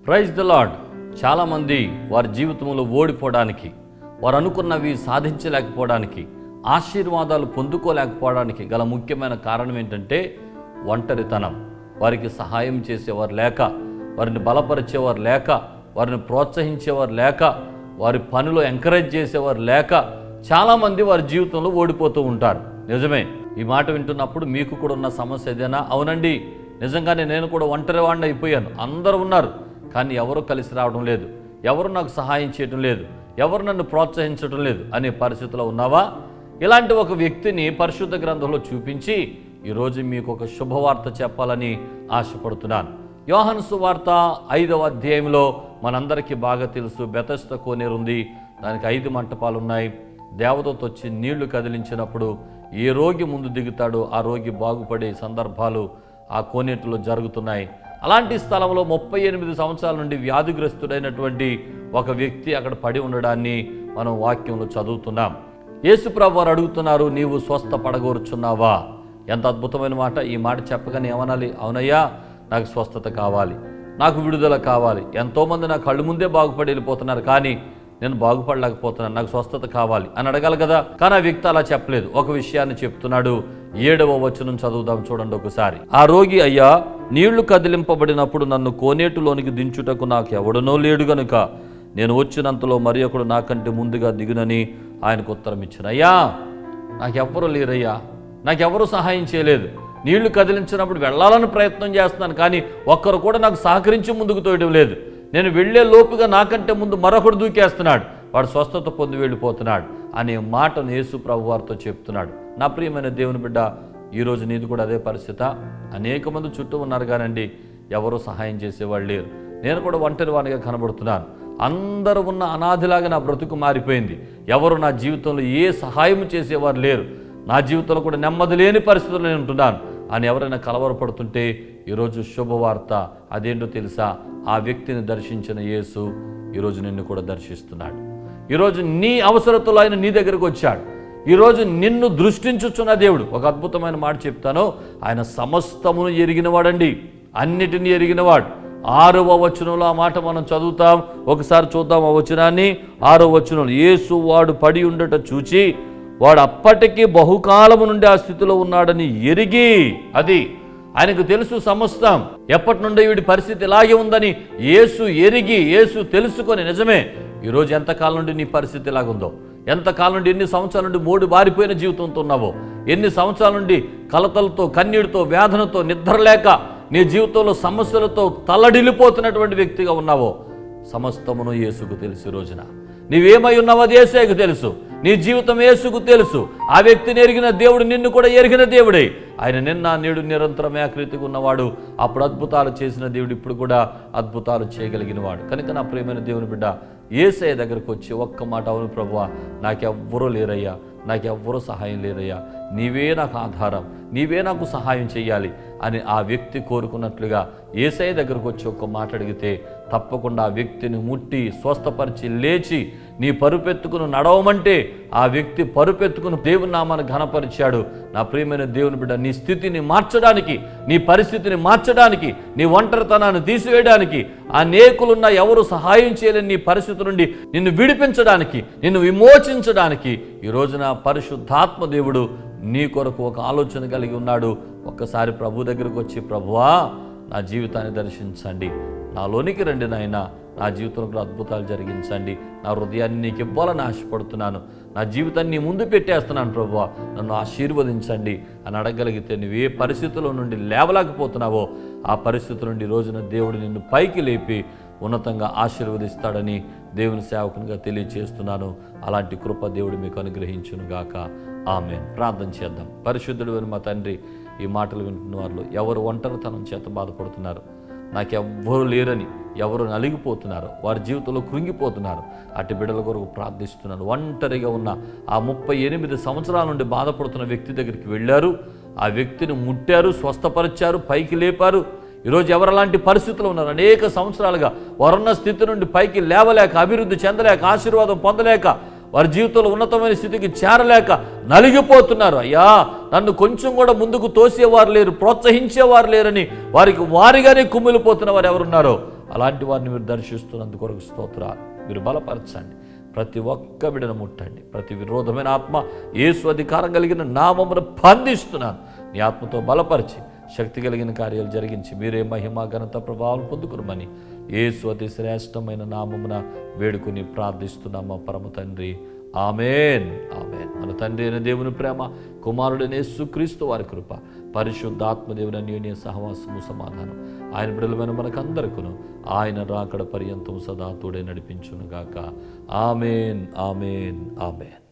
Praise the lord. చాలామంది వారి జీవితంలో ఓడిపోవడానికి, వారు అనుకున్నవి సాధించలేకపోవడానికి, ఆశీర్వాదాలు పొందుకోలేకపోవడానికి గల ముఖ్యమైన కారణం ఏంటంటే ఒంటరితనం. వారికి సహాయం చేసేవారు లేక, వారిని బలపరిచేవారు లేక, వారిని ప్రోత్సహించేవారు లేక, వారి పనిలో ఎంకరేజ్ చేసేవారు లేక చాలామంది వారి జీవితంలో ఓడిపోతూ ఉంటారు. నిజమే. ఈ మాట వింటున్నప్పుడు మీకు కూడా ఉన్న సమస్య ఏదైనా? అవునండి, నిజంగానే నేను కూడా ఒంటరి వాడిని అయిపోయాను. అందరూ ఉన్నారు, కానీ ఎవరు కలిసి రావడం లేదు, ఎవరు నాకు సహాయం చేయడం లేదు, ఎవరు నన్ను ప్రోత్సహించడం లేదు అనే పరిస్థితిలో ఉన్నావా? ఇలాంటి ఒక వ్యక్తిని పరిశుద్ధ గ్రంథంలో చూపించి ఈరోజు మీకు ఒక శుభవార్త చెప్పాలని ఆశపడుతున్నాను. యోహాను సువార్త 5వ అధ్యాయంలో మనందరికీ బాగా తెలుసు, బెతెస్దా కోనేరు ఉంది, దానికి 5 మంటపాలు ఉన్నాయి. దేవదూత వచ్చి నీళ్లు కదిలించినప్పుడు ఏ రోగి ముందు దిగుతాడో ఆ రోగి బాగుపడే సందర్భాలు ఆ కోనేటిలో జరుగుతున్నాయి. అలాంటి స్థలంలో 38 సంవత్సరాల నుండి వ్యాధిగ్రస్తుడైనటువంటి ఒక వ్యక్తి అక్కడ పడి ఉండడాన్ని మనం వాక్యంలో చదువుతున్నాం. యేసుప్రభు వారు అడుగుతున్నారు, నీవు స్వస్థపడగోరుచున్నావా? ఎంత అద్భుతమైన మాట. ఈ మాట చెప్పగానే ఏమనాలి? అవునయ్యా, నాకు స్వస్థత కావాలి, నాకు విడుదల కావాలి. ఎంతోమంది నా కళ్ళు ముందే బాగుపడి వెళ్ళిపోతున్నారు, కానీ నేను బాగుపడలేకపోతున్నాను, నాకు స్వస్థత కావాలి అని అడగాలి కదా. కానీ ఆ వ్యక్తి అలా చెప్పలేదు. ఒక విషయాన్ని చెప్తున్నాడు. 7వ వచనం చదువుదాం చూడండి ఒకసారి. ఆ రోగి, అయ్యా, నీళ్లు కదిలింపబడినప్పుడు నన్ను కోనేటిలోనికి దించుటకు నాకు ఎవడనో లేడు గనుక నేను వచ్చినంతలో మరి ఒకడు నాకంటే ముందుగా దిగునని ఆయనకు ఉత్తరం ఇచ్చాను. అయ్యా, నాకెవ్వరూ లేరయ్యా, నాకెవరూ సహాయం చేయలేదు. నీళ్లు కదిలించినప్పుడు వెళ్ళాలని ప్రయత్నం చేస్తున్నాను, కానీ ఒక్కరు కూడా నాకు సహకరించి ముందుకు తోయడం లేదు. నేను వెళ్లే లోపుగా నాకంటే ముందు మరొకడు దూకేస్తున్నాడు, వాడు స్వస్థత పొంది వెళ్ళిపోతున్నాడు అనే మాటను యేసు ప్రభు వారితో చెప్తున్నాడు. నా ప్రియమైన దేవుని బిడ్డ, ఈరోజు నీది కూడా అదే పరిస్థితి. అనేక మంది చుట్టూ ఉన్నారు కానండి, ఎవరూ సహాయం చేసేవాళ్ళు లేరు. నేను కూడా ఒంటరి వాడిగా కనబడుతున్నాను. అందరూ ఉన్న అనాథిలాగా నా బ్రతుకు మారిపోయింది. ఎవరు నా జీవితంలో ఏ సహాయం చేసేవారు లేరు. నా జీవితంలో కూడా నెమ్మది లేని పరిస్థితుల్లో నేను ఉంటున్నాను అని ఎవరైనా కలవరపడుతుంటే ఈరోజు శుభవార్త. అదేంటో తెలుసా? ఆ వ్యక్తిని దర్శించిన యేసు ఈరోజు నిన్ను కూడా దర్శిస్తున్నాడు. ఈరోజు నీ అవసరతలో ఆయన నీ దగ్గరకు వచ్చాడు. ఈరోజు నిన్ను దృష్టించుచున్న దేవుడు. ఒక అద్భుతమైన మాట చెప్తాను. ఆయన సమస్తమును ఎరిగినవాడండి, అన్నిటినీ ఎరిగినవాడు. 6వ వచనంలో ఆ మాట మనం చదువుతాం. ఒకసారి చూద్దాం ఆ వచనాన్ని. 6వ వచనంలో, యేసు వాడు పడి ఉండట చూచి వాడు అప్పటికి బహుకాలము నుండి ఆ స్థితిలో ఉన్నాడని ఎరిగి, అది ఆయనకు తెలుసు సమస్తం, ఎప్పటి నుండి వీడి పరిస్థితి ఇలాగే ఉందని యేసు ఎరిగి, యేసు తెలుసుకొని, నిజమే, ఈరోజు ఎంతకాలం నుండి నీ పరిస్థితి ఇలాగుందో, ఎంతకాలం నుండి, ఎన్ని సంవత్సరాల నుండి మోడి బారిపోయిన జీవితంతో ఉన్నావో, ఎన్ని సంవత్సరాల నుండి కలతలతో, కన్నీటితో, వేదనతో, నిద్రలేక నీ జీవితంలో సమస్యలతో తల్లడిల్లిపోతున్నటువంటి వ్యక్తిగా ఉన్నావో, సమస్తమును యేసుకు తెలుసు. రోజున నీవేమై ఉన్నావో అది యేసుకు తెలుసు. నీ జీవితం యేసుకు తెలుసు. ఆ వ్యక్తిని ఎరిగిన దేవుడు నిన్ను కూడా ఎరిగిన దేవుడే. ఆయన నిన్న నేడు నిరంతరం ఏకరీతిగా ఉన్నవాడు. అప్పుడు అద్భుతాలు చేసిన దేవుడు ఇప్పుడు కూడా అద్భుతాలు చేయగలిగిన వాడు. కనుక నా ప్రియమైన దేవుని బిడ్డ, యేసయ్య దగ్గరకు వచ్చి ఒక్క మాట, అవును ప్రభువా, నాకెవ్వరూ లేరయ్యా, నాకెవ్వరూ సహాయం లేరయ్యా, నీవే నాకు ఆధారం, నీవే నాకు సహాయం చేయాలి అని ఆ వ్యక్తి కోరుకున్నట్లుగా యేసయ్య దగ్గరకు వచ్చి ఒక్క మాట అడిగితే తప్పకుండా ఆ వ్యక్తిని ముట్టి స్వస్థపరిచి లేచి నీ పరుపెత్తుకుని నడవమంటే ఆ వ్యక్తి పరుపెత్తుకుని దేవుని నామాన్ని ఘనపరిచాడు. నా ప్రియమైన దేవుని బిడ్డ, నీ స్థితిని మార్చడానికి, నీ పరిస్థితిని మార్చడానికి, నీ ఒంటరితనాన్ని తీసివేయడానికి, అనేకులున్న ఎవరు సహాయం చేయలేని నీ పరిస్థితి నుండి నిన్ను విడిపించడానికి, నిన్ను విమోచించడానికి ఈ రోజున పరిశుద్ధాత్మ దేవుడు నీ కొరకు ఒక ఆలోచన కలిగి ఉన్నాడు. ఒక్కసారి ప్రభు దగ్గరకు వచ్చి, ప్రభువా, నా జీవితాన్ని దర్శించండి, నాలోనికి రండి నాయనా, నా జీవితంలో అద్భుతాలు జరిగించండి, నా హృదయాన్ని నీకు ఇవ్వాలని ఆశపడుతున్నాను, నా జీవితాన్ని నీ ముందు పెట్టేస్తున్నాను ప్రభువా, నన్ను ఆశీర్వదించండి అని అడగలిగితే, నువ్వు ఏ పరిస్థితుల్లో నుండి లేవలేకపోతున్నావో ఆ పరిస్థితి నుండి రోజున దేవుడు నిన్ను పైకి లేపి ఉన్నతంగా ఆశీర్వదిస్తాడని దేవుని సేవకునిగా తెలియజేస్తున్నాను. అలాంటి కృప దేవుడు మీకు అనుగ్రహించునుగాక. ఆమేన్. ప్రార్థన చేద్దాం. పరిశుద్ధుడు అయిన మా తండ్రి, ఈ మాటలు వింటున్న వారిలో ఎవరు ఒంటరితనం చేత బాధపడుతున్నారు, నాకెవ్వరూ లేరని ఎవరు నలిగిపోతున్నారు, వారి జీవితంలో కృంగిపోతున్నారు, అటు బిడ్డల కొరకు ప్రార్థిస్తున్నాను. ఒంటరిగా ఉన్న ఆ 38 సంవత్సరాల నుండి బాధపడుతున్న వ్యక్తి దగ్గరికి వెళ్ళారు, ఆ వ్యక్తిని ముట్టారు, స్వస్థపరిచారు, పైకి లేపారు. ఈరోజు ఎవరలాంటి పరిస్థితులు ఉన్నారు? అనేక సంవత్సరాలుగా వారున్న స్థితి నుండి పైకి లేవలేక, అభివృద్ధి చెందలేక, ఆశీర్వాదం పొందలేక, వారి జీవితంలో ఉన్నతమైన స్థితికి చేరలేక నలిగిపోతున్నారు. అయ్యా, నన్ను కొంచెం కూడా ముందుకు తోసేవారు లేరు, ప్రోత్సహించేవారు లేరని వారిగానే కుమిలిపోతున్న వారు ఎవరున్నారో అలాంటి వారిని మీరు దర్శిస్తున్నందుకు కొరకు స్తోత్రాలు. మీరు బలపరచండి, ప్రతి ఒక్క బిడ్డను ముట్టండి. ప్రతి విరోధమైన ఆత్మ యేసు అధికారం కలిగిన నామమున బంధిస్తున్నాను. నీ ఆత్మతో బలపరిచి శక్తి కలిగిన కార్యాలు జరిగించి మీరే మహిమ ఘనత ప్రభావం పొందుకురమని యేసు అతి శ్రేష్టమైన నామమున వేడుకుని ప్రార్థిస్తున్నాం మా పరమ తండ్రి. ఆమేన్, ఆమేన్. మన తండ్రి అయిన దేవుని ప్రేమ, కుమారుడైన యేసుక్రీస్తు వారి కృప, పరిశుద్ధాత్మదేవుని అన్యోన్య సహవాసము, సమాధానం ఆయన బిడ్డలమైన మనకందరికీ ఆయన రాకడ పర్యంతం సదా తోడే నడిపించునుగాక. ఆమేన్, ఆమేన్, ఆమేన్.